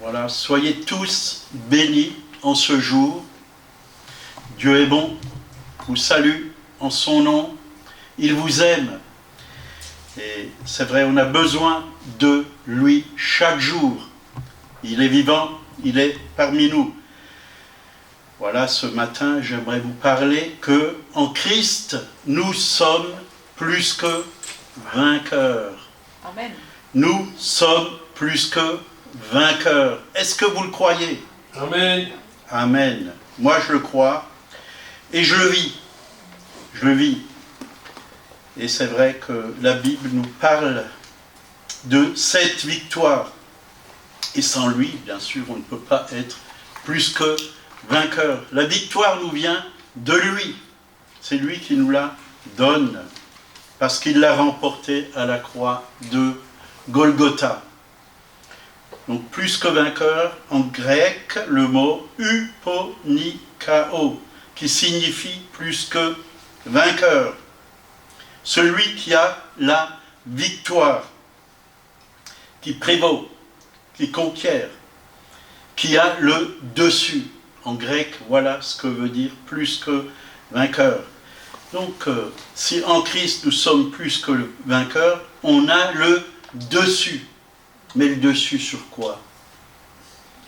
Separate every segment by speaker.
Speaker 1: Voilà, soyez tous bénis en ce jour. Dieu est bon, vous salue en son nom, il vous aime. Et c'est vrai, on a besoin de lui chaque jour. Il est vivant, il est parmi nous. Voilà, ce matin, j'aimerais vous parler que en Christ, nous sommes plus que vainqueurs.
Speaker 2: Amen.
Speaker 1: Nous sommes plus que vainqueurs. Est-ce que vous le croyez?
Speaker 3: Amen.
Speaker 1: Amen. Moi, je le crois et je le vis. Je le vis. Et c'est vrai que la Bible nous parle de cette victoire. Et sans lui, bien sûr, on ne peut pas être plus que vainqueur. La victoire nous vient de lui. C'est lui qui nous la donne. Parce qu'il l'a remportée à la croix de Golgotha. Donc plus que vainqueur, en grec, le mot uponikao, qui signifie plus que vainqueur. Celui qui a la victoire, qui prévaut, qui conquiert, qui a le dessus. En grec, voilà ce que veut dire plus que vainqueur. Donc, si en Christ nous sommes plus que le vainqueur, on a le dessus. Mais le dessus sur quoi?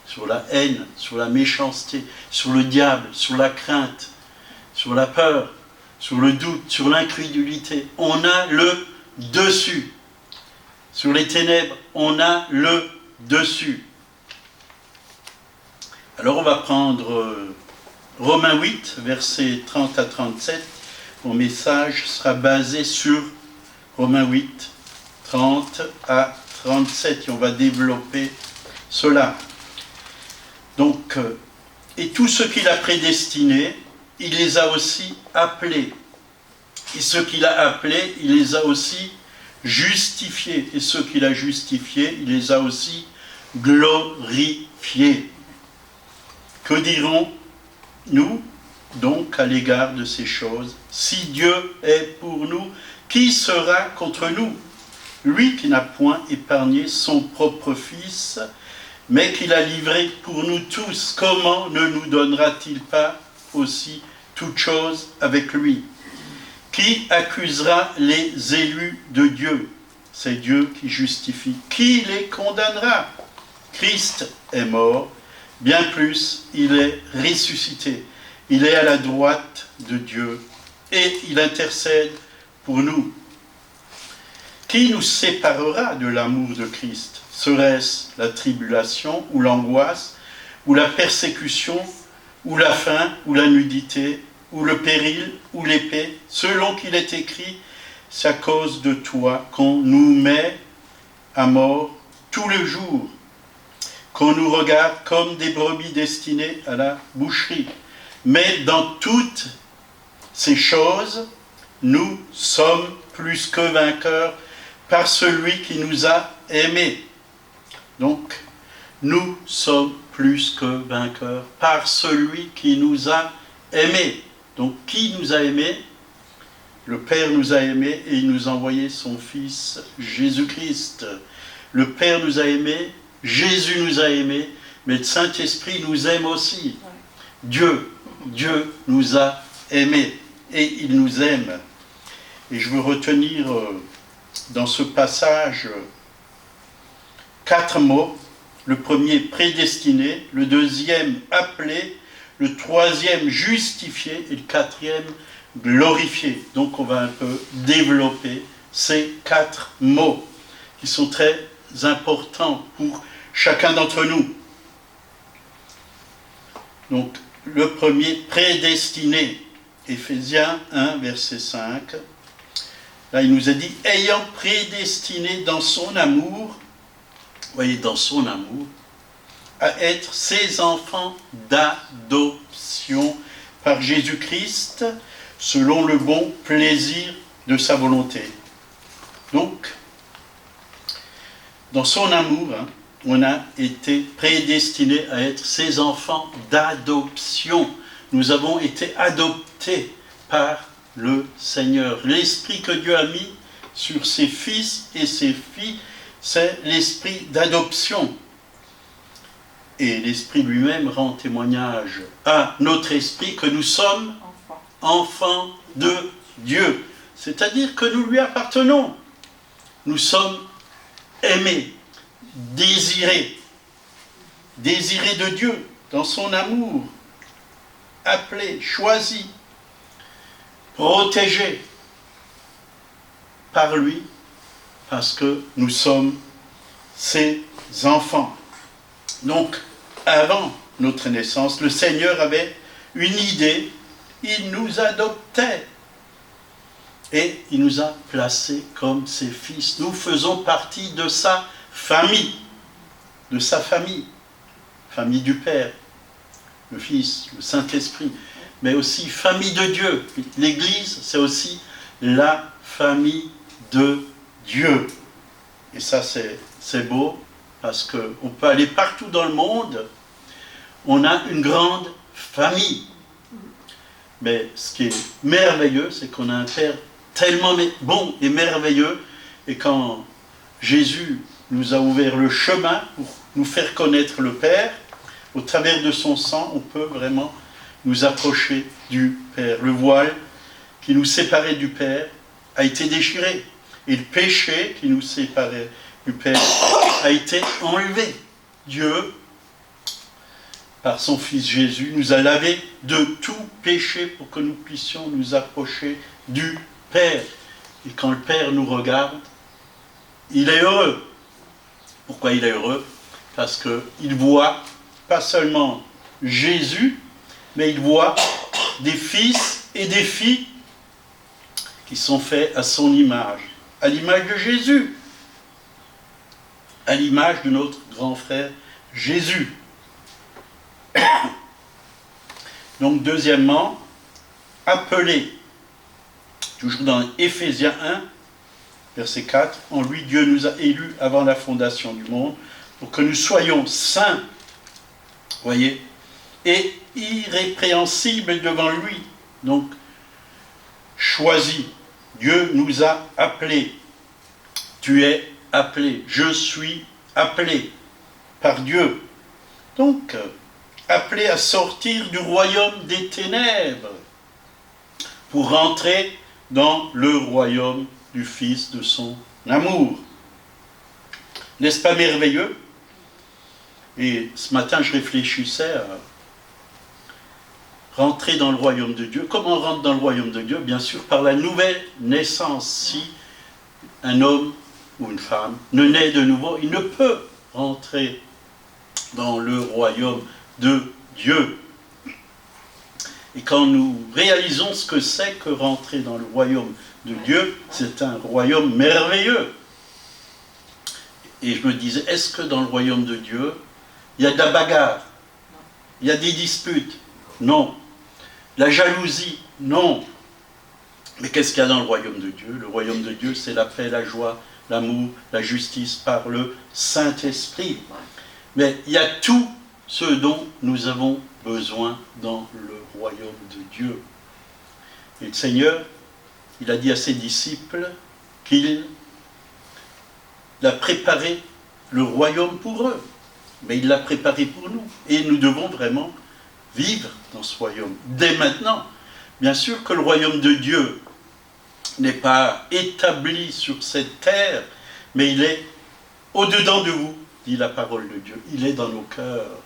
Speaker 1: Sur la haine, sur la méchanceté, sur le diable, sur la crainte, sur la peur, sur le doute, sur l'incrédulité. On a le dessus. Sur les ténèbres, on a le dessus. Alors on va prendre Romains 8, versets 30 à 37. Mon message sera basé sur Romains 8, 30 à 37. Et on va développer cela. Donc, et tous ceux qu'il a prédestinés, il les a aussi appelés. Et ceux qu'il a appelés, il les a aussi justifiés. Et ceux qu'il a justifiés, il les a aussi glorifiés. Que dirons-nous donc à l'égard de ces choses? Si Dieu est pour nous, qui sera contre nous? Lui qui n'a point épargné son propre Fils, mais qui l'a livré pour nous tous, comment ne nous donnera-t-il pas aussi toutes choses avec lui? Qui accusera les élus de Dieu? C'est Dieu qui justifie. Qui les condamnera? Christ est mort, bien plus, il est ressuscité. Il est à la droite de Dieu et il intercède pour nous. Qui nous séparera de l'amour de Christ? Serait-ce la tribulation ou l'angoisse, ou la persécution, ou la faim, ou la nudité, ou le péril, ou l'épée? Selon qu'il est écrit, c'est à cause de toi qu'on nous met à mort tous les jours, qu'on nous regarde comme des brebis destinées à la boucherie. Mais dans toutes ces choses, nous sommes plus que vainqueurs par celui qui nous a aimés. Donc, nous sommes plus que vainqueurs par celui qui nous a aimés. Donc, qui nous a aimés? Le Père nous a aimés et il nous a envoyé son Fils Jésus-Christ. Le Père nous a aimés, Jésus nous a aimés, mais le Saint-Esprit nous aime aussi. Dieu nous a aimés et il nous aime. Et je veux retenir dans ce passage 4 mots. Le premier, prédestiné. Le deuxième, appelé. Le troisième, justifié. Et le quatrième, glorifié. Donc on va un peu développer ces 4 mots qui sont très importants pour chacun d'entre nous. Donc le premier, prédestiné. Éphésiens 1, verset 5. Là, il nous a dit, ayant prédestiné dans son amour, vous voyez, dans son amour, à être ses enfants d'adoption par Jésus-Christ, selon le bon plaisir de sa volonté. Donc, dans son amour, on a été prédestinés à être ses enfants d'adoption. Nous avons été adoptés par le Seigneur. L'esprit que Dieu a mis sur ses fils et ses filles, c'est l'esprit d'adoption. Et l'Esprit lui-même rend témoignage à notre esprit que nous sommes enfants de Dieu. C'est-à-dire que nous lui appartenons. Nous sommes aimés, désirés de Dieu dans son amour, appelés, choisis, protégés par lui, parce que nous sommes ses enfants. Donc, avant notre naissance, le Seigneur avait une idée, il nous adoptait et il nous a placés comme ses fils. Nous faisons partie de sa famille, famille du Père, le Fils, le Saint-Esprit, mais aussi famille de Dieu. L'Église, c'est aussi la famille de Dieu. Et ça, c'est beau, parce qu'on peut aller partout dans le monde, on a une grande famille. Mais ce qui est merveilleux, c'est qu'on a un Père tellement bon et merveilleux, et quand Jésus nous a ouvert le chemin pour nous faire connaître le Père, au travers de son sang, on peut vraiment nous approcher du Père. Le voile qui nous séparait du Père a été déchiré, et le péché qui nous séparait du Père a été enlevé. Dieu, par son Fils Jésus, nous a lavés de tout péché pour que nous puissions nous approcher du Père. Et quand le Père nous regarde, il est heureux. Pourquoi il est heureux? Parce qu'il voit pas seulement Jésus, mais il voit des fils et des filles qui sont faits à son image, à l'image de Jésus, à l'image de notre grand frère Jésus. Donc deuxièmement, appelé, toujours dans Éphésiens 1, verset 4, en lui Dieu nous a élus avant la fondation du monde, pour que nous soyons saints, voyez, et irrépréhensibles devant lui. Donc, choisis. Dieu nous a appelés. Tu es appelé. Je suis appelé par Dieu. Donc, appelé à sortir du royaume des ténèbres pour rentrer dans le royaume du Fils de son amour. N'est-ce pas merveilleux? Et ce matin, je réfléchissais à rentrer dans le royaume de Dieu. Comment on rentre dans le royaume de Dieu? Bien sûr, par la nouvelle naissance. Si un homme ou une femme ne naît de nouveau, il ne peut rentrer dans le royaume de Dieu. Et quand nous réalisons ce que c'est que rentrer dans le royaume de Dieu, c'est un royaume merveilleux. Et je me disais, est-ce que dans le royaume de Dieu, il y a de la bagarre? Il y a des disputes? Non. La jalousie? Non. Mais qu'est-ce qu'il y a dans le royaume de Dieu? Le royaume de Dieu, c'est la paix, la joie, l'amour, la justice par le Saint-Esprit. Mais il y a tout ce dont nous avons besoin dans le royaume de Dieu. Et le Seigneur, il a dit à ses disciples qu'il a préparé le royaume pour eux. Mais il l'a préparé pour nous. Et nous devons vraiment vivre dans ce royaume, dès maintenant. Bien sûr que le royaume de Dieu n'est pas établi sur cette terre, mais il est au-dedans de vous, dit la parole de Dieu. Il est dans nos cœurs.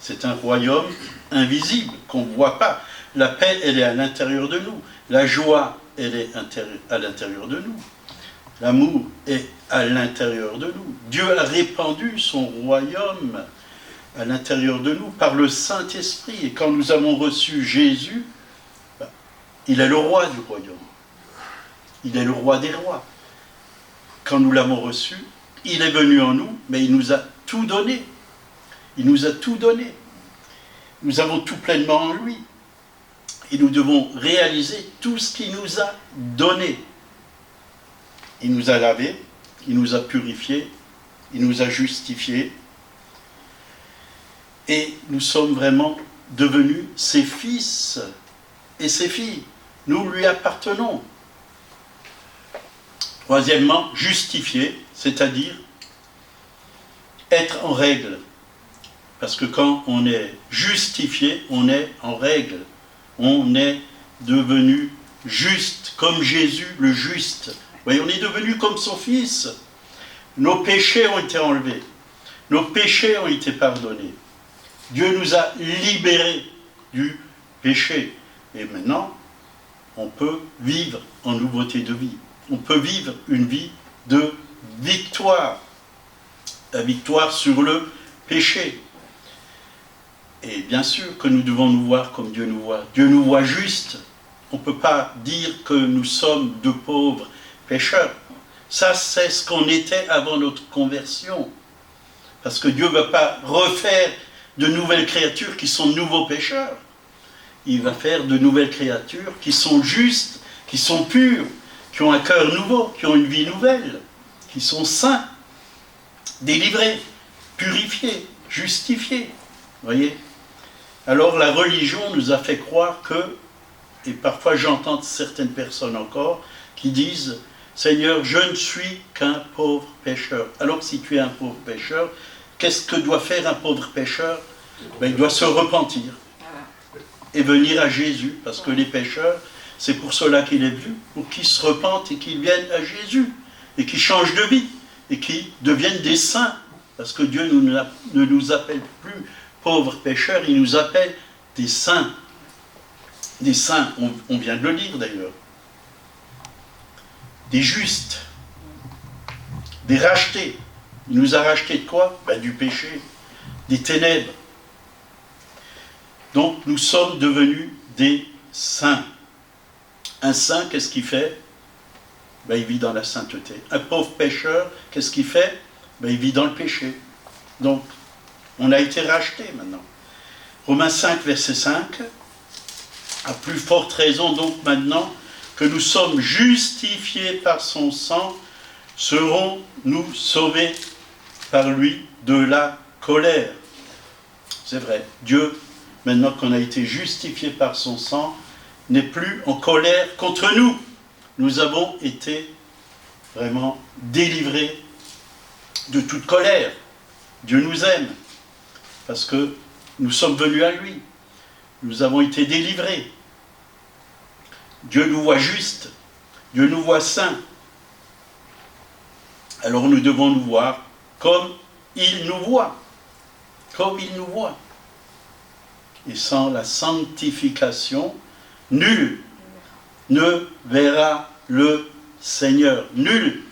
Speaker 1: C'est un royaume invisible, qu'on ne voit pas. La paix, elle est à l'intérieur de nous. La joie, elle est à l'intérieur de nous. L'amour est à l'intérieur de nous. Dieu a répandu son royaume à l'intérieur de nous par le Saint-Esprit. Et quand nous avons reçu Jésus, il est le roi du royaume. Il est le roi des rois. Quand nous l'avons reçu, il est venu en nous, mais il nous a tout donné. Il nous a tout donné. Nous avons tout pleinement en lui. Et nous devons réaliser tout ce qu'il nous a donné. Il nous a lavés, il nous a purifiés, il nous a justifiés. Et nous sommes vraiment devenus ses fils et ses filles. Nous lui appartenons. Troisièmement, justifiés, c'est-à-dire être en règle. Parce que quand on est justifié, on est en règle. On est devenu juste, comme Jésus le juste. Vous voyez, on est devenu comme son Fils. Nos péchés ont été enlevés. Nos péchés ont été pardonnés. Dieu nous a libérés du péché. Et maintenant, on peut vivre en nouveauté de vie. On peut vivre une vie de victoire. La victoire sur le péché. Et bien sûr que nous devons nous voir comme Dieu nous voit. Dieu nous voit juste. On ne peut pas dire que nous sommes de pauvres pécheurs. Ça, c'est ce qu'on était avant notre conversion. Parce que Dieu ne va pas refaire de nouvelles créatures qui sont de nouveaux pécheurs. Il va faire de nouvelles créatures qui sont justes, qui sont pures, qui ont un cœur nouveau, qui ont une vie nouvelle, qui sont saints, délivrés, purifiés, justifiés. Vous voyez ? Alors la religion nous a fait croire que, et parfois j'entends certaines personnes encore, qui disent « Seigneur, je ne suis qu'un pauvre pécheur ». Alors si tu es un pauvre pécheur, qu'est-ce que doit faire un pauvre pécheur ? Il doit se repentir et venir à Jésus, parce que les pécheurs, c'est pour cela qu'il est venu, pour qu'ils se repentent et qu'ils viennent à Jésus, et qu'ils changent de vie, et qu'ils deviennent des saints, parce que Dieu ne nous appelle plus pauvres pécheurs, il nous appelle des saints. Des saints, on vient de le lire d'ailleurs. Des justes, des rachetés. Il nous a rachetés de quoi ? Du péché, des ténèbres. Donc nous sommes devenus des saints. Un saint, qu'est-ce qu'il fait ? Il vit dans la sainteté. Un pauvre pécheur, qu'est-ce qu'il fait ? Il vit dans le péché. Donc, on a été rachetés maintenant. Romains 5, verset 5. À plus forte raison, donc maintenant, que nous sommes justifiés par son sang, serons-nous sauvés par lui de la colère. C'est vrai, Dieu, maintenant qu'on a été justifiés par son sang, n'est plus en colère contre nous. Nous avons été vraiment délivrés de toute colère. Dieu nous aime, parce que nous sommes venus à lui. Nous avons été délivrés. Dieu nous voit justes. Dieu nous voit saints. Alors nous devons nous voir comme il nous voit. Comme il nous voit. Et sans la sanctification, nul ne verra le Seigneur. Nul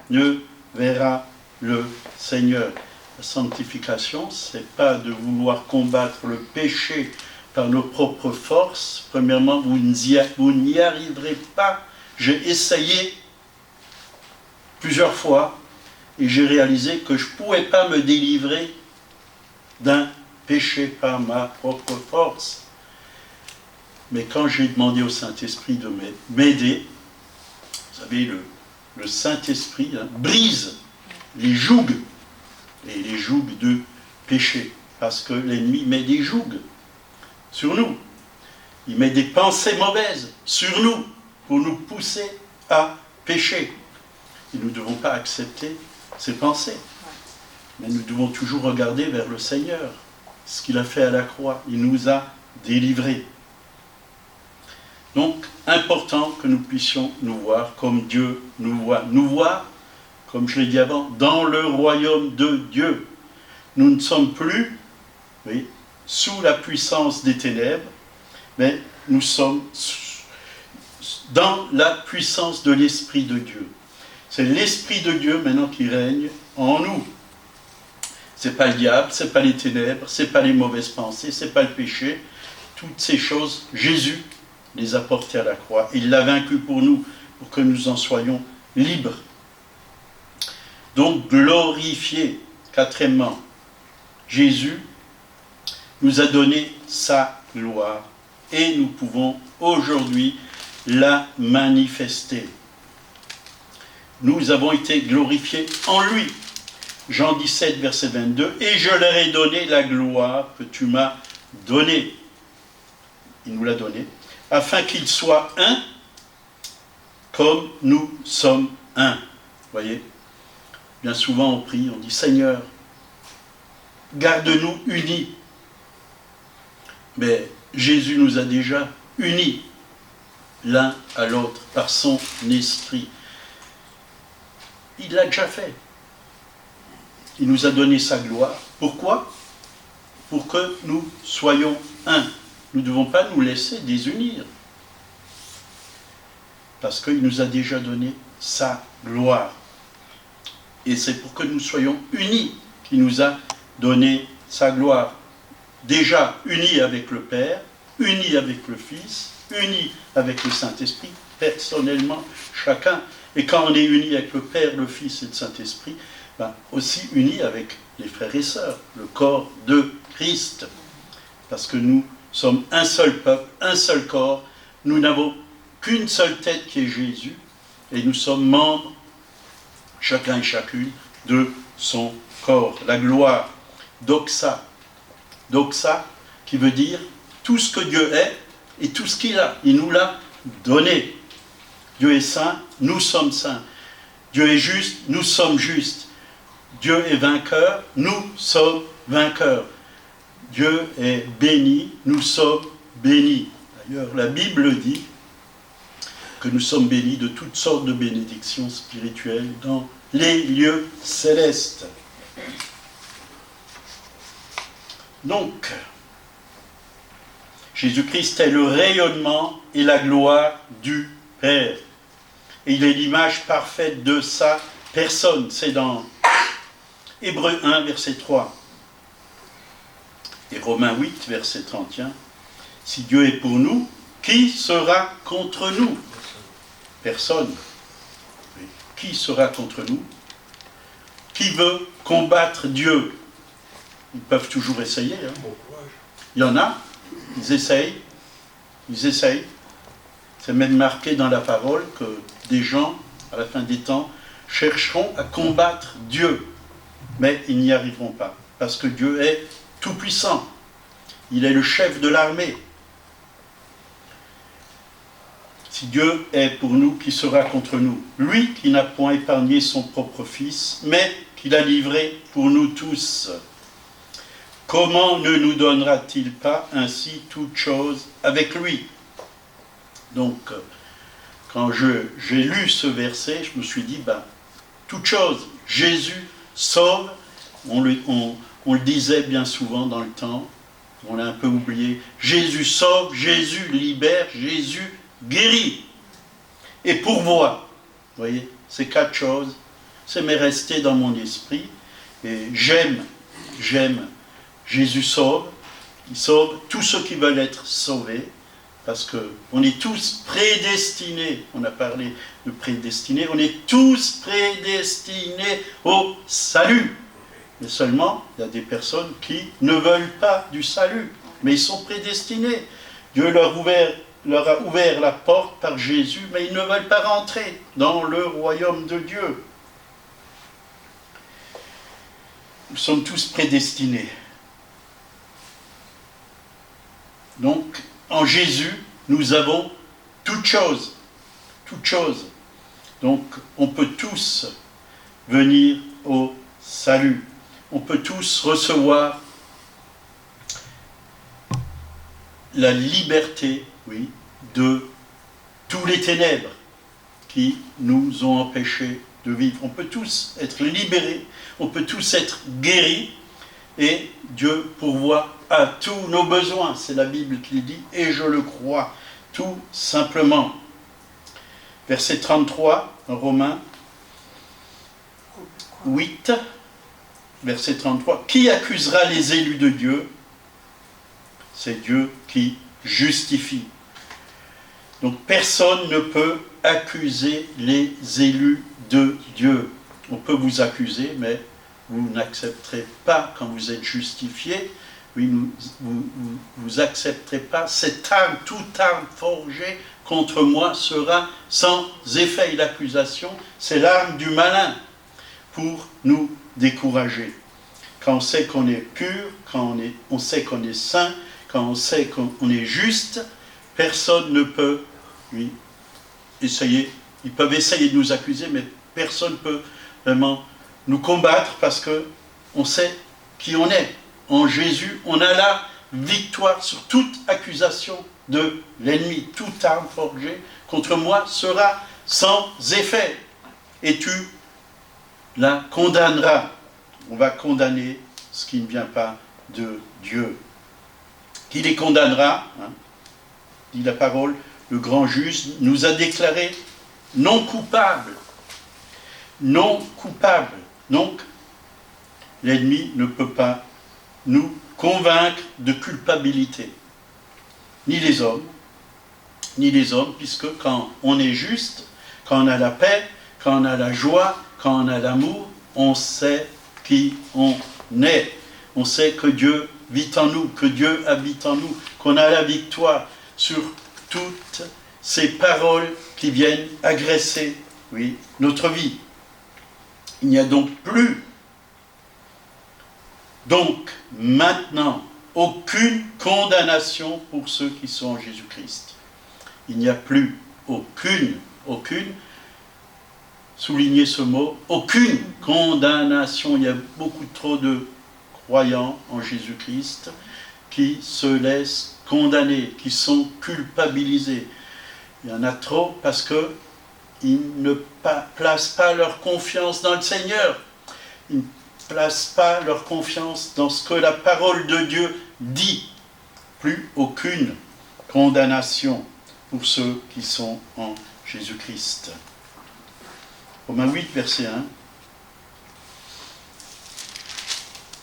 Speaker 1: ne verra le Seigneur. La sanctification, ce n'est pas de vouloir combattre le péché par nos propres forces. Premièrement, vous n'y arriverez pas. J'ai essayé plusieurs fois et j'ai réalisé que je ne pouvais pas me délivrer d'un péché par ma propre force. Mais quand j'ai demandé au Saint-Esprit de m'aider, vous savez, le Saint-Esprit brise les jougs, et les jougs de péché, parce que l'ennemi met des jougs sur nous. Il met des pensées mauvaises sur nous, pour nous pousser à pécher. Et nous ne devons pas accepter ces pensées. Mais nous devons toujours regarder vers le Seigneur, ce qu'il a fait à la croix. Il nous a délivrés. Donc, important que nous puissions nous voir comme Dieu nous voit. Nous voir, comme je l'ai dit avant, dans le royaume de Dieu. Nous ne sommes plus sous la puissance des ténèbres, mais nous sommes dans la puissance de l'Esprit de Dieu. C'est l'Esprit de Dieu maintenant qui règne en nous. Ce n'est pas le diable, ce n'est pas les ténèbres, ce n'est pas les mauvaises pensées, ce n'est pas le péché. Toutes ces choses, Jésus les a portées à la croix. Il l'a vaincu pour nous, pour que nous en soyons libres. Donc, glorifié. Quatrièmement, Jésus nous a donné sa gloire et nous pouvons aujourd'hui la manifester. Nous avons été glorifiés en lui. Jean 17, verset 22. Et je leur ai donné la gloire que tu m'as donnée. Il nous l'a donnée. Afin qu'ils soient un, comme nous sommes un. Vous voyez ? Bien souvent on prie, on dit Seigneur, garde-nous unis. Mais Jésus nous a déjà unis l'un à l'autre par son esprit. Il l'a déjà fait. Il nous a donné sa gloire. Pourquoi? Pour que nous soyons un. Nous ne devons pas nous laisser désunir. Parce qu'il nous a déjà donné sa gloire. Et c'est pour que nous soyons unis qu'il nous a donné sa gloire. Déjà unis avec le Père, unis avec le Fils, unis avec le Saint-Esprit, personnellement, chacun. Et quand on est unis avec le Père, le Fils et le Saint-Esprit, aussi unis avec les frères et sœurs, le corps de Christ. Parce que nous sommes un seul peuple, un seul corps. Nous n'avons qu'une seule tête qui est Jésus. Et nous sommes membres, chacun et chacune, de son corps. La gloire, doxa. Doxa, qui veut dire tout ce que Dieu est et tout ce qu'il a. Il nous l'a donné. Dieu est saint, nous sommes saints. Dieu est juste, nous sommes justes. Dieu est vainqueur, nous sommes vainqueurs. Dieu est béni, nous sommes bénis. D'ailleurs, la Bible dit que nous sommes bénis de toutes sortes de bénédictions spirituelles dans les lieux célestes. Donc, Jésus-Christ est le rayonnement et la gloire du Père. Et il est l'image parfaite de sa personne. C'est dans Hébreux 1, verset 3. Et Romains 8, verset 31. Si Dieu est pour nous, qui sera contre nous? Personne. Qui sera contre nous? Qui veut combattre Dieu? Ils peuvent toujours essayer. Il y en a, ils essayent. C'est même marqué dans la parole que des gens, à la fin des temps, chercheront à combattre Dieu. Mais ils n'y arriveront pas. Parce que Dieu est tout-puissant. Il est le chef de l'armée. Si Dieu est pour nous, qui sera contre nous? Lui qui n'a point épargné son propre Fils, mais qui l'a livré pour nous tous. Comment ne nous donnera-t-il pas ainsi toutes choses avec lui? Donc, quand j'ai lu ce verset, je me suis dit, toutes choses, Jésus sauve. On le disait bien souvent dans le temps, on l'a un peu oublié. Jésus sauve, Jésus libère, Jésus guérit et pourvoit. Vous voyez, ces quatre choses, ça m'est resté dans mon esprit. Et j'aime. Jésus sauve, il sauve tous ceux qui veulent être sauvés, parce qu'on est tous prédestinés, on a parlé de prédestinés, on est tous prédestinés au salut. Mais seulement, il y a des personnes qui ne veulent pas du salut, mais ils sont prédestinés. Dieu leur a ouvert la porte par Jésus, mais ils ne veulent pas rentrer dans le royaume de Dieu. Nous sommes tous prédestinés. Donc, en Jésus, nous avons toutes choses. Toutes choses. Donc, on peut tous venir au salut. On peut tous recevoir la liberté, oui, de tous les ténèbres qui nous ont empêchés de vivre. On peut tous être libérés, on peut tous être guéris, et Dieu pourvoit à tous nos besoins. C'est la Bible qui le dit, et je le crois, tout simplement. Verset 33, Romains 8, verset 33. Qui accusera les élus de Dieu? C'est Dieu qui justifie. Donc personne ne peut accuser les élus de Dieu. On peut vous accuser, mais vous n'accepterez pas, quand vous êtes justifié, oui, vous accepterez pas cette arme, toute arme forgée contre moi sera sans effet. Et l'accusation, c'est l'arme du malin pour nous décourager. Quand on sait qu'on est pur, quand on sait qu'on est saint, quand on sait qu'on est juste, personne ne peut essayer. Ils peuvent essayer de nous accuser, mais personne ne peut vraiment nous combattre parce qu'on sait qui on est. En Jésus, on a la victoire sur toute accusation de l'ennemi. Toute arme forgée contre moi sera sans effet. Et tu la condamneras. On va condamner ce qui ne vient pas de Dieu. Qui les condamnera, hein, dit la parole, le grand juge nous a déclarés non coupables. Non coupables. Donc, l'ennemi ne peut pas nous convaincre de culpabilité. Ni les hommes, puisque quand on est juste, quand on a la paix, quand on a la joie, quand on a l'amour, on sait qui on est. On sait que Dieu vit en nous, que Dieu habite en nous, qu'on a la victoire sur toutes ces paroles qui viennent agresser, oui, notre vie. Il n'y a donc plus, maintenant, aucune condamnation pour ceux qui sont en Jésus-Christ. Il n'y a plus aucune, soulignez ce mot, aucune condamnation. Il y a beaucoup trop de croyants en Jésus-Christ qui se laissent condamner, qui sont culpabilisés. Il y en a trop parce qu'ils ne placent pas leur confiance dans le Seigneur. Ils ne placent pas leur confiance dans ce que la parole de Dieu dit. Plus aucune condamnation pour ceux qui sont en Jésus-Christ. Romains 8, verset 1.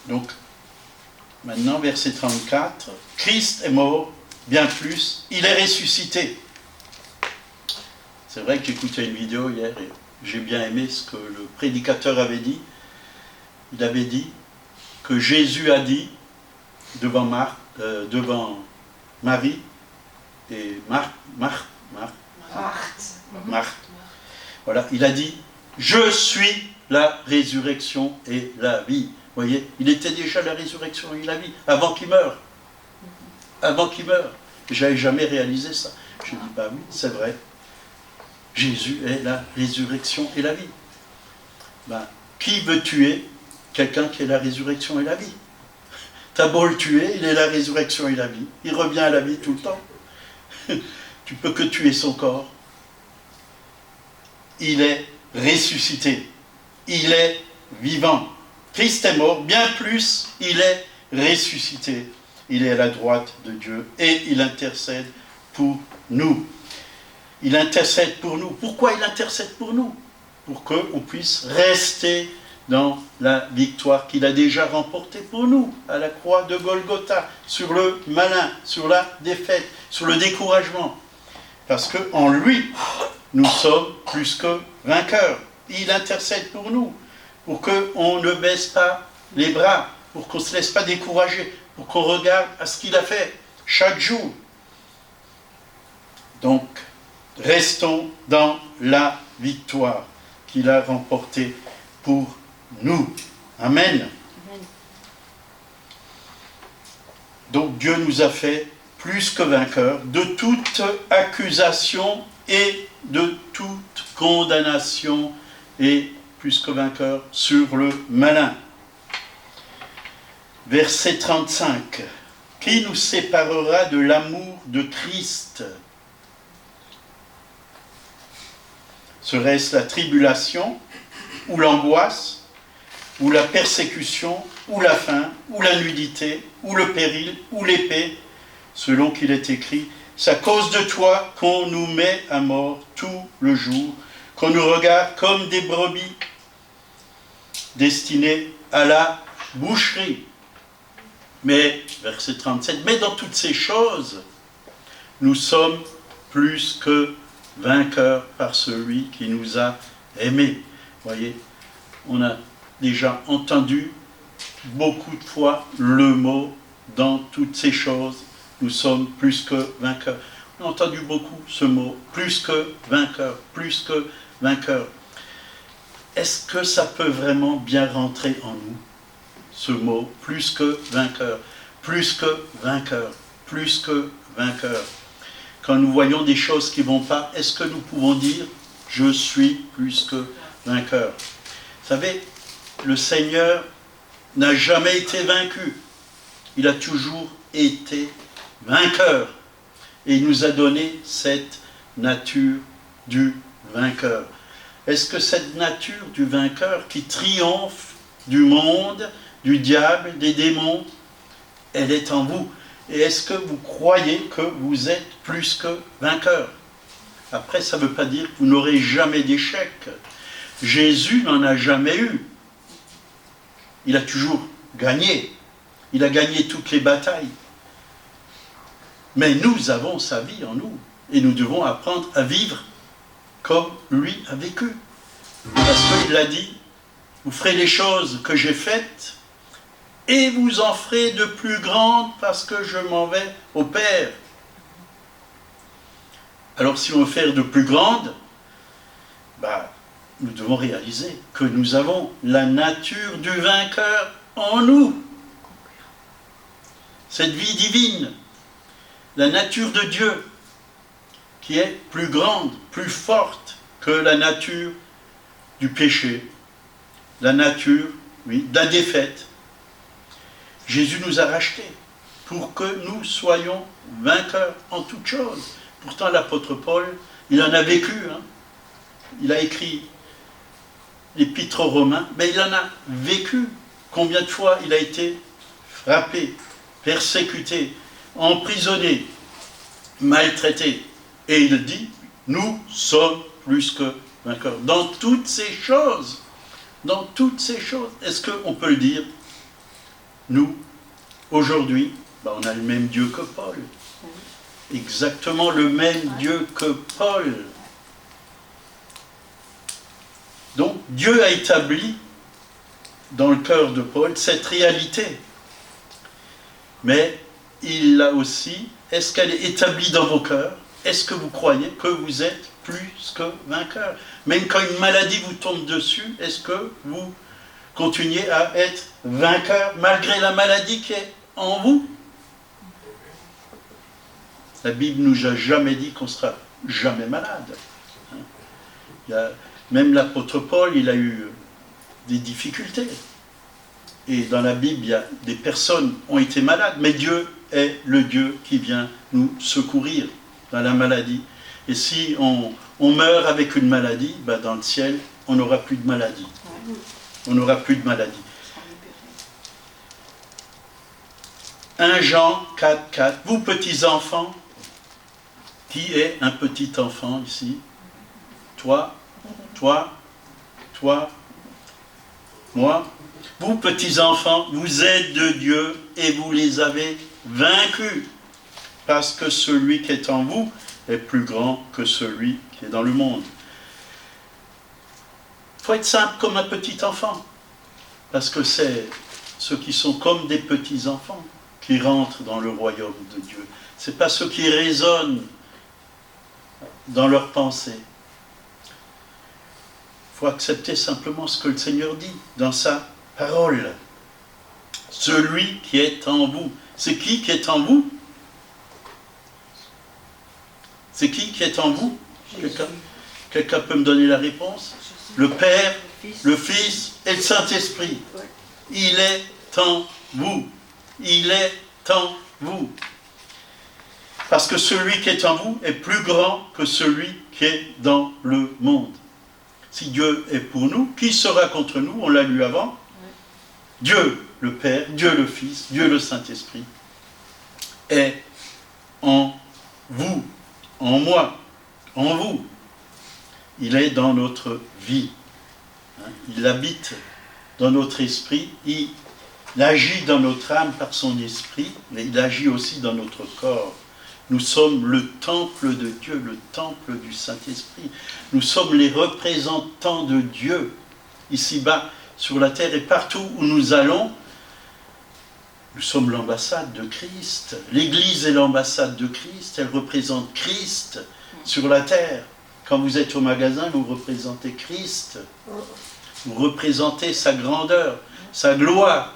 Speaker 1: Donc, maintenant, verset 34. Christ est mort, bien plus, il est ressuscité. C'est vrai que j'écoutais une vidéo hier et j'ai bien aimé ce que le prédicateur avait dit. Il avait dit que Jésus a dit devant Marie et Marthe. Voilà, il a dit « Je suis la résurrection et la vie ». Vous voyez, il était déjà la résurrection et la vie, avant qu'il meure. Avant qu'il meure. Je n'avais jamais réalisé ça. Je dis, bah oui, c'est vrai. Jésus est la résurrection et la vie. Ben, qui veut tuer quelqu'un qui est la résurrection et la vie? T'as beau le tuer, il est la résurrection et la vie. Il revient à la vie tout le temps. Tu peux que tuer son corps. Il est ressuscité. Il est vivant. Christ est mort, bien plus, il est ressuscité. Il est à la droite de Dieu et il intercède pour nous. Il intercède pour nous. Pourquoi il intercède pour nous? Pour qu'on puisse rester dans la victoire qu'il a déjà remportée pour nous, à la croix de Golgotha, sur le malin, sur la défaite, sur le découragement. Parce qu'en lui, nous sommes plus que vainqueurs. Il intercède pour nous, pour qu'on ne baisse pas les bras, pour qu'on ne se laisse pas décourager, pour qu'on regarde à ce qu'il a fait chaque jour. Donc, restons dans la victoire qu'il a remportée pour nous. Amen. Amen. Donc, Dieu nous a fait plus que vainqueurs de toute accusation et de toute condamnation et plus que vainqueur sur le malin. Verset 35. Qui nous séparera de l'amour de Christ? Serait-ce la tribulation, ou l'angoisse, ou la persécution, ou la faim, ou la nudité, ou le péril, ou l'épée, selon qu'il est écrit, c'est à cause de toi qu'on nous met à mort tout le jour, qu'on nous regarde comme des brebis destinées à la boucherie. Mais, verset 37, mais dans toutes ces choses, nous sommes plus que vainqueurs par celui qui nous a aimés. Voyez, on a déjà entendu beaucoup de fois le mot dans toutes ces choses, nous sommes plus que vainqueurs. On a entendu beaucoup ce mot, plus que vainqueurs, plus que vainqueurs. Est-ce que ça peut vraiment bien rentrer en nous, ce mot, plus que vainqueur, plus que vainqueur, plus que vainqueur? Quand nous voyons des choses qui ne vont pas, est-ce que nous pouvons dire « je suis plus que vainqueur ». Vous savez, le Seigneur n'a jamais été vaincu. Il a toujours été vainqueur. Et il nous a donné cette nature du vainqueur. Est-ce que cette nature du vainqueur qui triomphe du monde, du diable, des démons, elle est en vous? Et est-ce que vous croyez que vous êtes plus que vainqueur? Après, ça ne veut pas dire que vous n'aurez jamais d'échec. Jésus n'en a jamais eu. Il a toujours gagné. Il a gagné toutes les batailles. Mais nous avons sa vie en nous. Et nous devons apprendre à vivre comme lui a vécu. Parce qu'il a dit, vous ferez les choses que j'ai faites, et vous en ferez de plus grandes parce que je m'en vais au Père. Alors si on veut faire de plus grandes, nous devons réaliser que nous avons la nature du vainqueur en nous. Cette vie divine, la nature de Dieu, qui est plus grande, plus forte que la nature du péché, la nature, oui, de la défaite. Jésus nous a rachetés pour que nous soyons vainqueurs en toutes choses. Pourtant, l'apôtre Paul, il en a vécu. Il a écrit l'épître aux Romains, mais il en a vécu. Combien de fois il a été frappé, persécuté, emprisonné, maltraité. Et il dit, nous sommes plus que vainqueurs. Dans toutes ces choses, est-ce qu'on peut le dire? Nous, aujourd'hui, on a le même Dieu que Paul. Exactement le même Dieu que Paul. Donc, Dieu a établi dans le cœur de Paul cette réalité. Mais il l'a aussi, est-ce qu'elle est établie dans vos cœurs? Est-ce que vous croyez que vous êtes plus que vainqueur? Même quand une maladie vous tombe dessus, est-ce que vous continuez à être vainqueur malgré la maladie qui est en vous? La Bible ne nous a jamais dit qu'on ne sera jamais malade. Même l'apôtre Paul, il a eu des difficultés. Et dans la Bible, des personnes ont été malades, mais Dieu est le Dieu qui vient nous secourir dans la maladie. Et si on meurt avec une maladie, dans le ciel, on n'aura plus de maladie. On n'aura plus de maladie. 1 Jean 4, 4. Vous petits enfants, qui est un petit enfant ici? Toi, moi. Vous petits enfants, vous êtes de Dieu et vous les avez vaincus. Parce que celui qui est en vous est plus grand que celui qui est dans le monde. Il faut être simple comme un petit enfant. Parce que c'est ceux qui sont comme des petits enfants qui rentrent dans le royaume de Dieu. Ce n'est pas ceux qui raisonnent dans leurs pensées. Il faut accepter simplement ce que le Seigneur dit dans sa parole. Celui qui est en vous. C'est qui est en vous? C'est qui est en vous? Quelqu'un peut me donner la réponse? Le Père, le Fils et le Saint-Esprit. Il est en vous. Il est en vous. Parce que celui qui est en vous est plus grand que celui qui est dans le monde. Si Dieu est pour nous, qui sera contre nous? On l'a lu avant. Dieu le Père, Dieu le Fils, Dieu le Saint-Esprit est en vous, en moi, en vous. Il est dans notre vie. Il habite dans notre esprit. Il agit dans notre âme par son esprit, mais il agit aussi dans notre corps. Nous sommes le temple de Dieu, le temple du Saint-Esprit. Nous sommes les représentants de Dieu, ici-bas, sur la terre et partout où nous allons. Nous sommes l'ambassade de Christ. L'Église est l'ambassade de Christ. Elle représente Christ sur la terre. Quand vous êtes au magasin, vous représentez Christ. Vous représentez sa grandeur, sa gloire,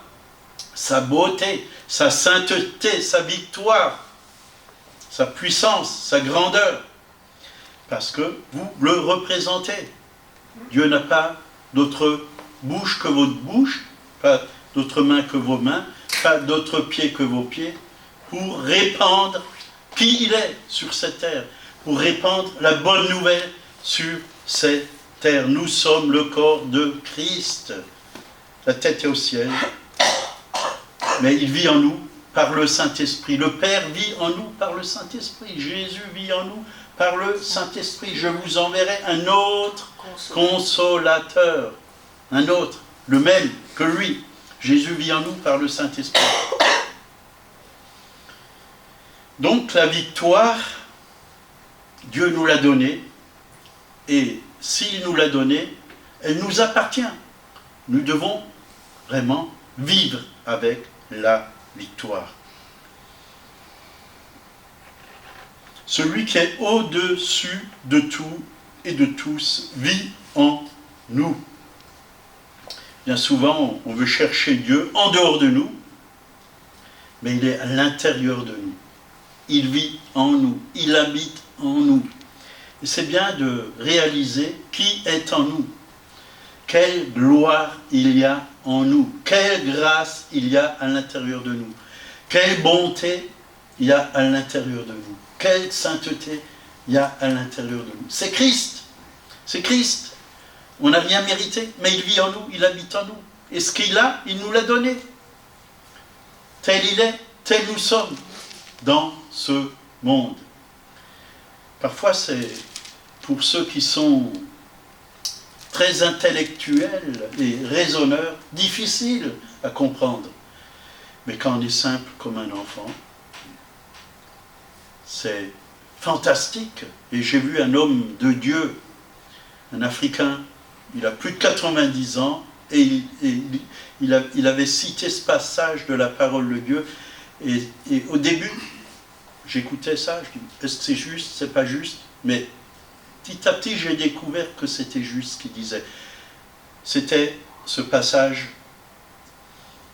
Speaker 1: sa beauté, sa sainteté, sa victoire, sa puissance, sa grandeur. Parce que vous le représentez. Dieu n'a pas d'autre bouche que votre bouche, pas d'autres mains que vos mains, pas d'autres pieds que vos pieds, pour répandre qui il est sur cette terre, pour répandre la bonne nouvelle sur cette terre. Nous sommes le corps de Christ. La tête est au ciel, mais il vit en nous par le Saint-Esprit. Le Père vit en nous par le Saint-Esprit. Jésus vit en nous par le Saint-Esprit. Je vous enverrai un autre consolateur. Un autre, le même que lui. Jésus vit en nous par le Saint-Esprit. Donc la victoire, Dieu nous l'a donnée. Et s'il nous l'a donnée, elle nous appartient. Nous devons vraiment vivre avec la victoire. Celui qui est au-dessus de tout et de tous vit en nous. Bien souvent, on veut chercher Dieu en dehors de nous, mais il est à l'intérieur de nous. Il vit en nous, il habite en nous. Et c'est bien de réaliser qui est en nous. Quelle gloire il y a en nous. Quelle grâce il y a à l'intérieur de nous. Quelle bonté il y a à l'intérieur de nous. Quelle sainteté il y a à l'intérieur de nous. C'est Christ. C'est Christ. On n'a rien mérité, mais il vit en nous, il habite en nous. Et ce qu'il a, il nous l'a donné. Tel il est, tel nous sommes dans ce monde. Parfois, c'est pour ceux qui sont très intellectuels et raisonneurs, difficile à comprendre. Mais quand on est simple comme un enfant, c'est fantastique. Et j'ai vu un homme de Dieu, un Africain, il a plus de 90 ans, et il avait cité ce passage de la parole de Dieu. Et au début, j'écoutais ça, je dis, est-ce que c'est juste, c'est pas juste? Mais petit à petit, j'ai découvert que c'était juste ce qu'il disait. C'était ce passage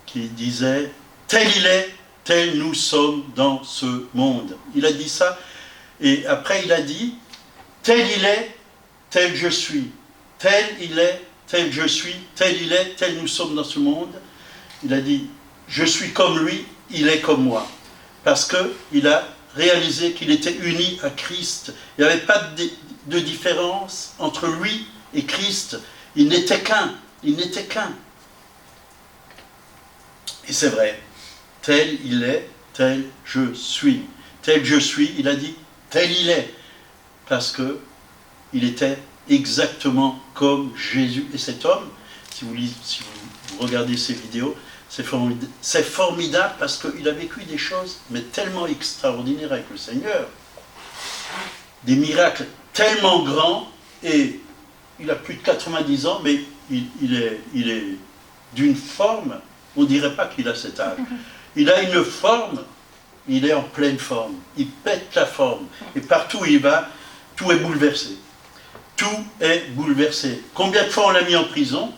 Speaker 1: qui disait, tel il est, tel nous sommes dans ce monde. Il a dit ça, et après il a dit, tel il est, tel je suis. Tel il est, tel je suis, tel il est, tel nous sommes dans ce monde. Il a dit, je suis comme lui, il est comme moi. Parce qu'il a réalisé qu'il était uni à Christ. Il n'y avait pas de différence entre lui et Christ. Il n'était qu'un. Il n'était qu'un. Et c'est vrai. Tel il est, tel je suis. Tel je suis, il a dit, tel il est. Parce qu'il était exactement comme Jésus. Et cet homme, si vous regardez ces vidéos, c'est formidable parce qu'il a vécu des choses mais tellement extraordinaires avec le Seigneur. Des miracles tellement grands, et il a plus de 90 ans, mais il est d'une forme, on ne dirait pas qu'il a cet âge. Il a une forme, il est en pleine forme, il pète la forme, et partout où il va, tout est bouleversé. Tout est bouleversé. Combien de fois on l'a mis en prison?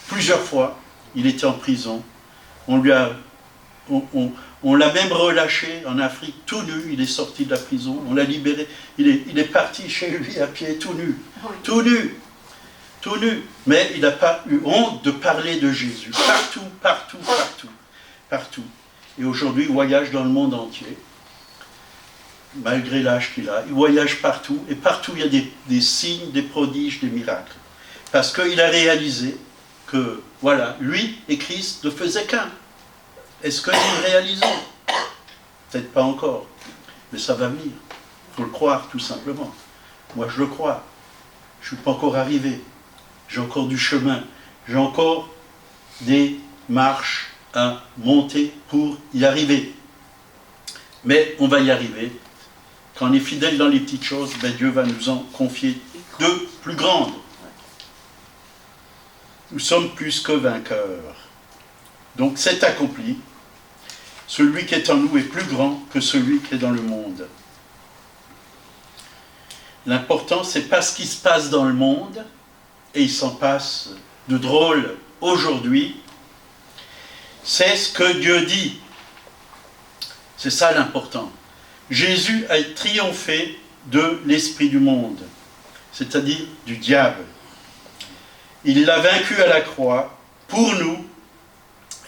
Speaker 1: Plusieurs fois, il était en prison. On l'a même relâché en Afrique, tout nu. Il est sorti de la prison, on l'a libéré. Il est parti chez lui à pied, tout nu. Oui. Tout nu. Tout nu. Mais il n'a pas eu honte de parler de Jésus. Partout, partout, partout. Partout. Et aujourd'hui, il voyage dans le monde entier. Malgré l'âge qu'il a, il voyage partout, et partout il y a des signes, des prodiges, des miracles. Parce qu'il a réalisé que, voilà, lui et Christ ne faisaient qu'un. Est-ce que nous réalisons? Peut-être pas encore, mais ça va venir. Il faut le croire, tout simplement. Moi, je le crois. Je ne suis pas encore arrivé. J'ai encore du chemin. J'ai encore des marches à monter pour y arriver. Mais on va y arriver. Quand on est fidèle dans les petites choses, ben Dieu va nous en confier de plus grandes. Nous sommes plus que vainqueurs. Donc c'est accompli. Celui qui est en nous est plus grand que celui qui est dans le monde. L'important, c'est pas ce qui se passe dans le monde, et il s'en passe de drôle aujourd'hui. C'est ce que Dieu dit. C'est ça l'important. Jésus a triomphé de l'esprit du monde, c'est-à-dire du diable. Il l'a vaincu à la croix pour nous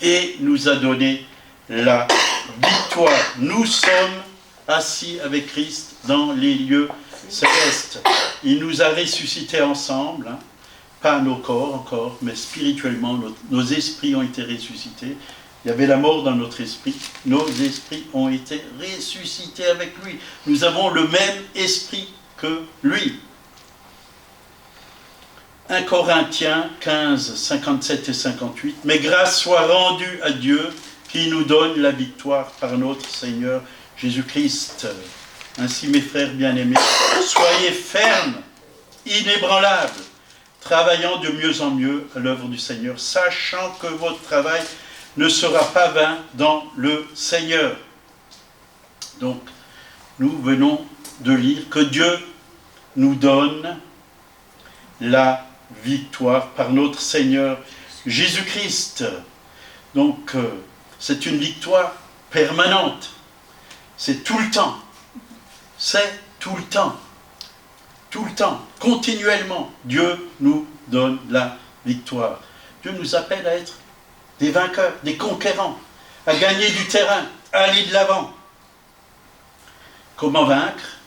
Speaker 1: et nous a donné la victoire. Nous sommes assis avec Christ dans les lieux célestes. Il nous a ressuscités ensemble, hein, pas nos corps encore, mais spirituellement, nos esprits ont été ressuscités. Il y avait la mort dans notre esprit. Nos esprits ont été ressuscités avec lui. Nous avons le même esprit que lui. 1 Corinthiens 15, 57 et 58. Mais grâce soit rendue à Dieu qui nous donne la victoire par notre Seigneur Jésus-Christ. Ainsi, mes frères bien-aimés, soyez fermes, inébranlables, travaillant de mieux en mieux à l'œuvre du Seigneur, sachant que votre travail ne sera pas vain dans le Seigneur. Donc, nous venons de lire que Dieu nous donne la victoire par notre Seigneur Jésus-Christ. Donc, c'est une victoire permanente. C'est tout le temps. C'est tout le temps. Tout le temps. Continuellement. Dieu nous donne la victoire. Dieu nous appelle à être des vainqueurs, des conquérants, à gagner du terrain, à aller de l'avant. Comment vaincre?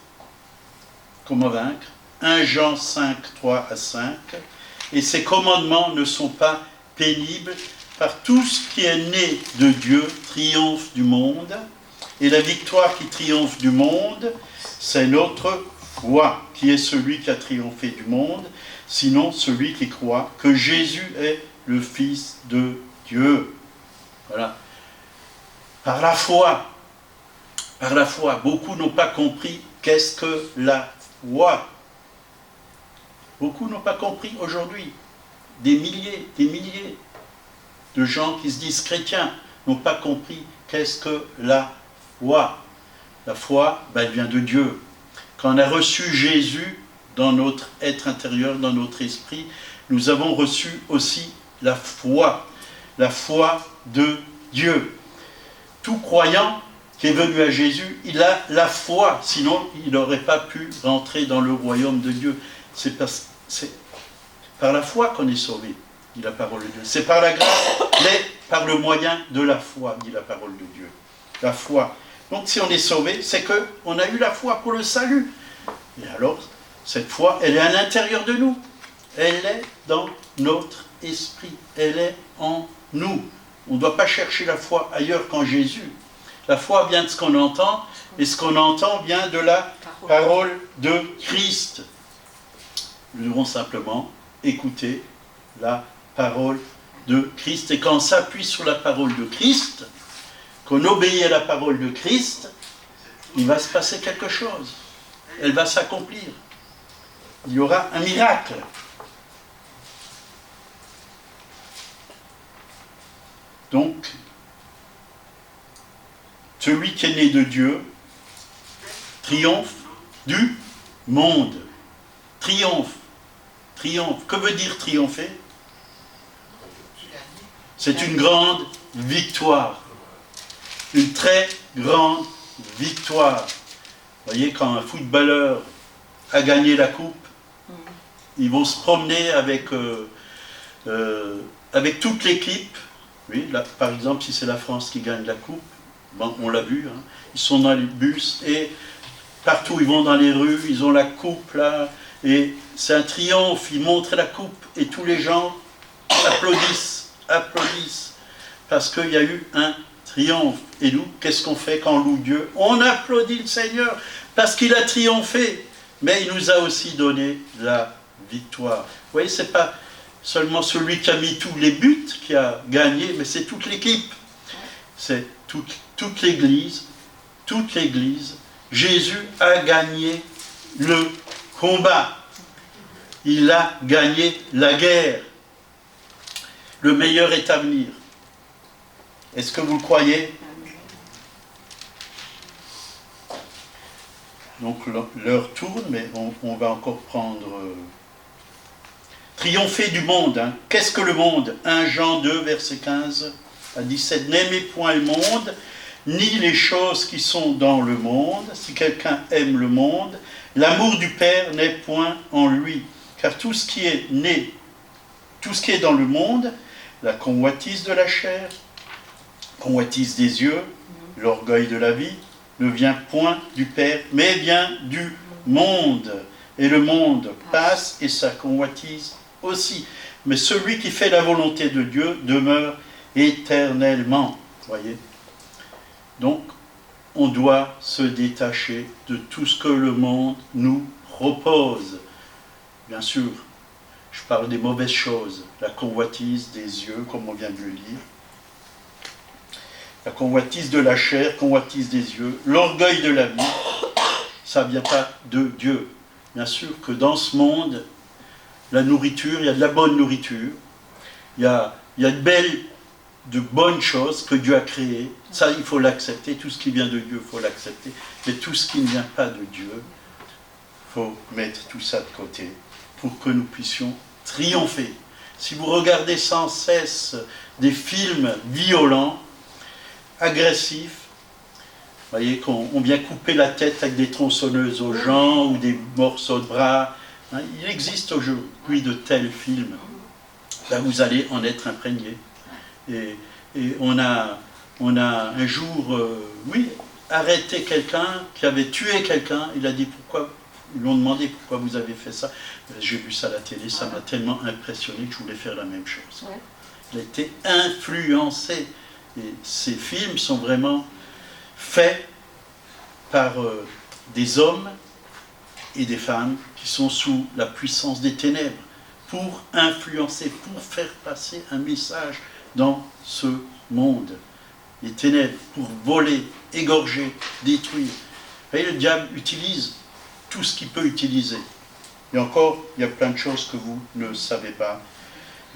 Speaker 1: Comment vaincre? 1 Jean 5, 3 à 5. Et ces commandements ne sont pas pénibles, car tout ce qui est né de Dieu triomphe du monde. Et la victoire qui triomphe du monde, c'est notre foi, qui est celui qui a triomphé du monde, sinon celui qui croit que Jésus est le Fils de Dieu. Voilà. Par la foi, beaucoup n'ont pas compris qu'est-ce que la foi. Beaucoup n'ont pas compris aujourd'hui. Des milliers de gens qui se disent chrétiens n'ont pas compris qu'est-ce que la foi. La foi, elle vient de Dieu. Quand on a reçu Jésus dans notre être intérieur, dans notre esprit, nous avons reçu aussi la foi de Dieu. Tout croyant qui est venu à Jésus, il a la foi, sinon il n'aurait pas pu rentrer dans le royaume de Dieu. C'est par la foi qu'on est sauvé, dit la parole de Dieu. C'est par la grâce, mais par le moyen de la foi, dit la parole de Dieu. La foi. Donc si on est sauvé, c'est qu'on a eu la foi pour le salut. Et alors, cette foi, elle est à l'intérieur de nous. Elle est dans notre esprit. Elle est en nous. On ne doit pas chercher la foi ailleurs qu'en Jésus. La foi vient de ce qu'on entend, et ce qu'on entend vient de la parole de Christ. Nous devons simplement écouter la parole de Christ. Et quand on s'appuie sur la parole de Christ, qu'on obéit à la parole de Christ, il va se passer quelque chose. Elle va s'accomplir. Il y aura un miracle. Donc, celui qui est né de Dieu triomphe du monde. Triomphe. Triomphe. Que veut dire triompher? C'est une grande victoire. Une très grande victoire. Vous voyez, quand un footballeur a gagné la coupe, ils vont se promener avec toute l'équipe. Oui, là, par exemple, si c'est la France qui gagne la coupe, bon, on l'a vu, hein, ils sont dans les bus et partout, ils vont dans les rues, ils ont la coupe là, et c'est un triomphe, ils montrent la coupe et tous les gens applaudissent, parce qu'il y a eu un triomphe. Et nous, qu'est-ce qu'on fait quand on loue Dieu? On applaudit le Seigneur, parce qu'il a triomphé, mais il nous a aussi donné la victoire. Vous voyez, c'est pas seulement celui qui a mis tous les buts qui a gagné, mais c'est toute l'équipe. C'est toute l'Église. Toute l'Église. Jésus a gagné le combat. Il a gagné la guerre. Le meilleur est à venir. Est-ce que vous le croyez? Donc l'heure tourne, mais on va encore prendre... Triompher du monde. Hein. Qu'est-ce que le monde? 1 Jean 2, verset 15 à 17. N'aimez point le monde, ni les choses qui sont dans le monde. Si quelqu'un aime le monde, l'amour du Père n'est point en lui. Car tout ce qui est né, tout ce qui est dans le monde, la convoitise de la chair, convoitise des yeux, l'orgueil de la vie, ne vient point du Père, mais vient du monde. Et le monde passe et sa convoitise aussi. Mais celui qui fait la volonté de Dieu demeure éternellement. Voyez. Donc, on doit se détacher de tout ce que le monde nous propose. Bien sûr, je parle des mauvaises choses. La convoitise des yeux, comme on vient de le lire. La convoitise de la chair, convoitise des yeux. L'orgueil de la vie, ça ne vient pas de Dieu. Bien sûr que dans ce monde, la nourriture, il y a de la bonne nourriture. Il y a de bonnes choses que Dieu a créées. Ça, il faut l'accepter. Tout ce qui vient de Dieu, il faut l'accepter. Mais tout ce qui ne vient pas de Dieu, il faut mettre tout ça de côté pour que nous puissions triompher. Si vous regardez sans cesse des films violents, agressifs, vous voyez qu'on vient couper la tête avec des tronçonneuses aux gens ou des morceaux de bras. Il existe aujourd'hui de tels films. Là, vous allez en être imprégné. Et on a un jour, arrêté quelqu'un qui avait tué quelqu'un. Il a dit pourquoi. Ils lui ont demandé pourquoi vous avez fait ça. J'ai vu ça à la télé, ça m'a tellement impressionné que je voulais faire la même chose. Il a été influencé. Et ces films sont vraiment faits par des hommes et des femmes qui sont sous la puissance des ténèbres pour influencer, pour faire passer un message dans ce monde. Les ténèbres pour voler, égorger, détruire. Vous voyez, le diable utilise tout ce qu'il peut utiliser. Et encore, il y a plein de choses que vous ne savez pas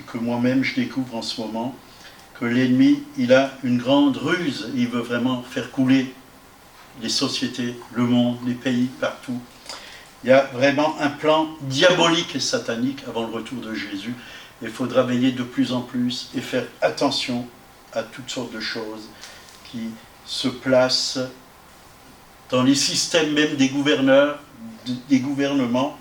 Speaker 1: et que moi-même je découvre en ce moment, que l'ennemi, il a une grande ruse. Il veut vraiment faire couler les sociétés, le monde, les pays, partout. Il y a vraiment un plan diabolique et satanique avant le retour de Jésus. Il faudra veiller de plus en plus et faire attention à toutes sortes de choses qui se placent dans les systèmes même des gouverneurs, des gouvernements.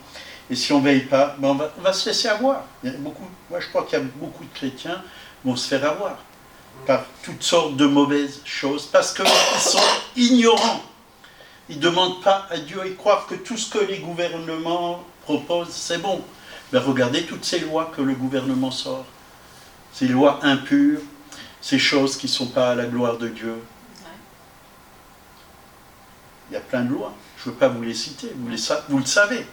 Speaker 1: Et si on ne veille pas, on va se laisser avoir. Moi, je crois qu'il y a beaucoup de chrétiens qui vont se faire avoir par toutes sortes de mauvaises choses parce qu'ils sont ignorants. Ils ne demandent pas à Dieu, ils croient que tout ce que les gouvernements proposent, c'est bon. Mais regardez toutes ces lois que le gouvernement sort. Ces lois impures, ces choses qui ne sont pas à la gloire de Dieu. Il y a plein de lois. Je ne veux pas vous les citer. Vous le savez.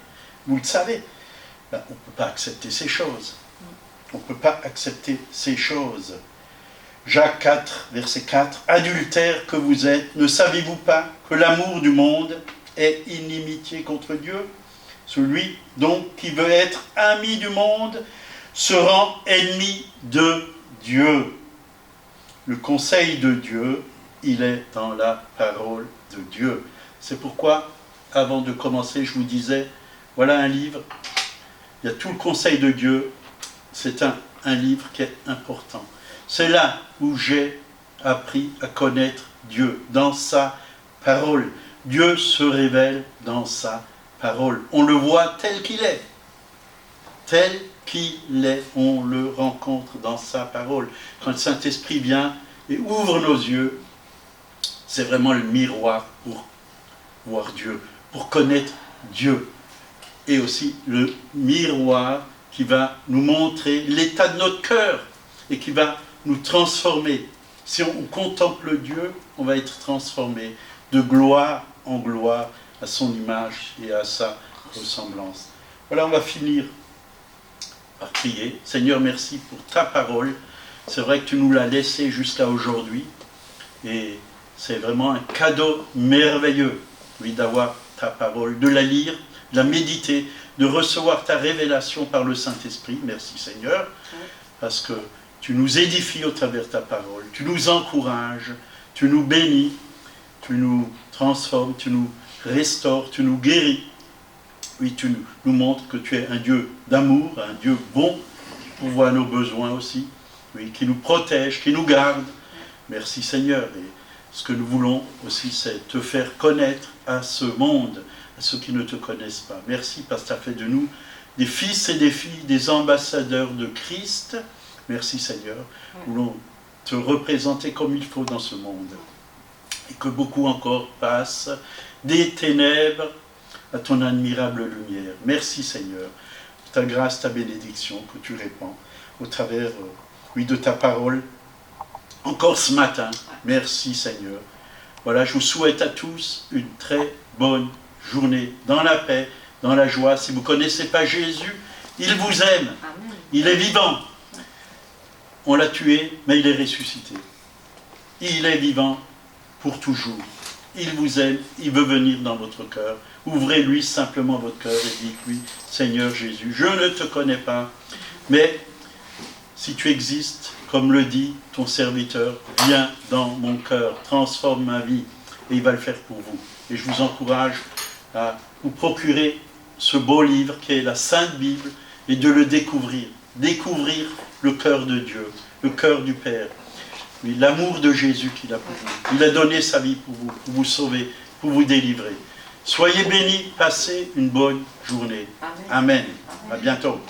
Speaker 1: Vous le savez. On ne peut pas accepter ces choses. On ne peut pas accepter ces choses. Jacques 4, verset 4. Adultères que vous êtes, ne savez-vous pas que l'amour du monde est inimitié contre Dieu? Celui donc qui veut être ami du monde se rend ennemi de Dieu. Le conseil de Dieu, il est dans la parole de Dieu. C'est pourquoi, avant de commencer, je vous disais, voilà un livre, il y a tout le conseil de Dieu, c'est un livre qui est important. C'est là où j'ai appris à connaître Dieu, dans sa parole. Dieu se révèle dans sa parole. On le voit tel qu'il est. Tel qu'il est, on le rencontre dans sa parole. Quand le Saint-Esprit vient et ouvre nos yeux, c'est vraiment le miroir pour voir Dieu, pour connaître Dieu. Et aussi le miroir qui va nous montrer l'état de notre cœur et qui va nous transformer. Si on contemple Dieu, on va être transformé de gloire en gloire à son image et à sa ressemblance. Voilà, on va finir par prier. Seigneur, merci pour ta parole. C'est vrai que tu nous l'as laissée jusqu'à aujourd'hui. Et c'est vraiment un cadeau merveilleux, oui, d'avoir ta parole, de la lire, de la méditer, de recevoir ta révélation par le Saint-Esprit. Merci Seigneur, parce que tu nous édifies au travers de ta parole, tu nous encourages, tu nous bénis, tu nous transformes, tu nous restaures, tu nous guéris. Oui, tu nous montres que tu es un Dieu d'amour, un Dieu bon, qui pourvoit nos besoins aussi, oui, qui nous protège, qui nous garde. Merci Seigneur. Et ce que nous voulons aussi, c'est te faire connaître à ce monde, à ceux qui ne te connaissent pas. Merci parce que tu as fait de nous des fils et des filles, des ambassadeurs de Christ. Merci Seigneur. Nous voulons te représenter comme il faut dans ce monde. Et que beaucoup encore passent des ténèbres à ton admirable lumière. Merci Seigneur, ta grâce, ta bénédiction que tu répands au travers, de ta parole. Encore ce matin, merci Seigneur. Voilà, je vous souhaite à tous une très bonne journée, dans la paix, dans la joie. Si vous ne connaissez pas Jésus, il vous aime. Amen. Il est vivant. On l'a tué, mais il est ressuscité. Il est vivant pour toujours. Il vous aime, il veut venir dans votre cœur. Ouvrez-lui simplement votre cœur et dites-lui, Seigneur Jésus, je ne te connais pas, mais si tu existes, comme le dit ton serviteur, viens dans mon cœur, transforme ma vie, et il va le faire pour vous. Et je vous encourage à vous procurer ce beau livre qui est la Sainte Bible, et de le découvrir. Découvrir le cœur de Dieu, le cœur du Père. Oui, l'amour de Jésus qu'il a pour vous. Il a donné sa vie pour vous sauver, pour vous délivrer. Soyez bénis, passez une bonne journée. Amen. Amen. À bientôt.